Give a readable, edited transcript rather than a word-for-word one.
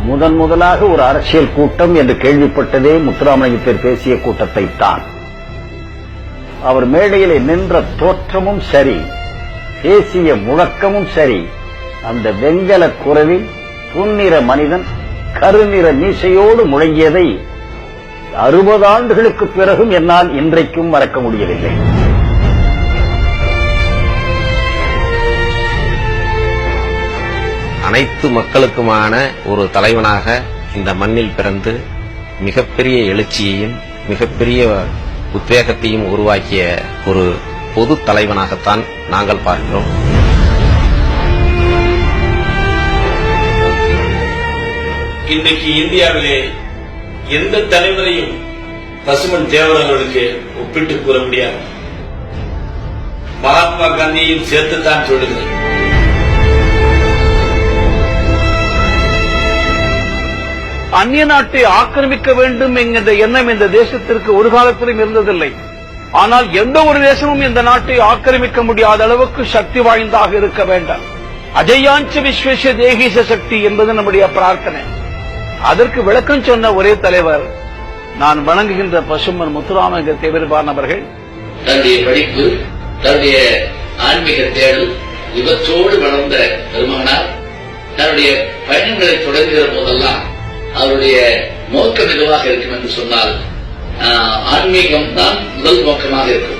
முதலாக ஒரு அரசியல் கூட்டம் என்று கேள்விப்பட்டதே முத்துராமலிங்கத்தேவர் பேசிய கூட்டத்தை தான். அவர் மேடையிலே நின்ற தோற்றமும் சரி, பேசிய முழக்கமும் சரி, அந்த வெங்கல குரலில் பொன்னிற மனிதன் கருநிற மீசையோடு முழங்கியதை 60 ஆண்டுகளுக்கு பிறகும் என்னால் இன்றைக்கும் மறக்க முடியவில்லை. அனைத்து மக்களுக்குமான ஒரு தலைவனாக இந்த மண்ணில் பிறந்து மிகப்பெரிய எழுச்சியையும் மிகப்பெரிய உத்வேகத்தையும் உருவாக்கிய ஒரு பொது தலைவனாகத்தான் நாங்கள் பார்க்கிறோம். இன்றைக்கு இந்தியாவிலே எந்த தலைவரையும் பசுமன் தேவர் அவர்களுக்கு ஒப்பிட்டு கூற முடியாது. மகாத்மா காந்தியையும் சேர்த்துத்தான் சொல்லுகிறேன். அந்நிய நாட்டை ஆக்கிரமிக்க வேண்டும் என்கின்ற எண்ணம் இந்த தேசத்திற்கு ஒரு காலத்திலும் இருந்ததில்லை. ஆனால் எந்த ஒரு தேசமும் இந்த நாட்டை ஆக்கிரமிக்க முடியாத அளவுக்கு சக்தி வாய்ந்தாக இருக்க வேண்டாம். அஜயாஞ்ச விஸ்வேஷ தேகீச சக்தி என்பது நம்முடைய பிரார்த்தனை. அதற்கு விளக்கம் சொன்ன ஒரே தலைவர் நான் வணங்குகின்ற பசுமன் முத்துராமலிங்க தேவர் அவர்கள். தன்னுடைய படிப்பு, தன்னுடைய ஆன்மீக தேடல் இவற்றோடு வளர்ந்த பெருமகனார் தன்னுடைய பயணங்களை தொடங்குகிற போதெல்லாம் அவருடைய நோக்கம் எதுவாக இருக்கும் என்று சொன்னால் ஆன்மீகம் தான் முதல் நோக்கமாக இருக்கும்.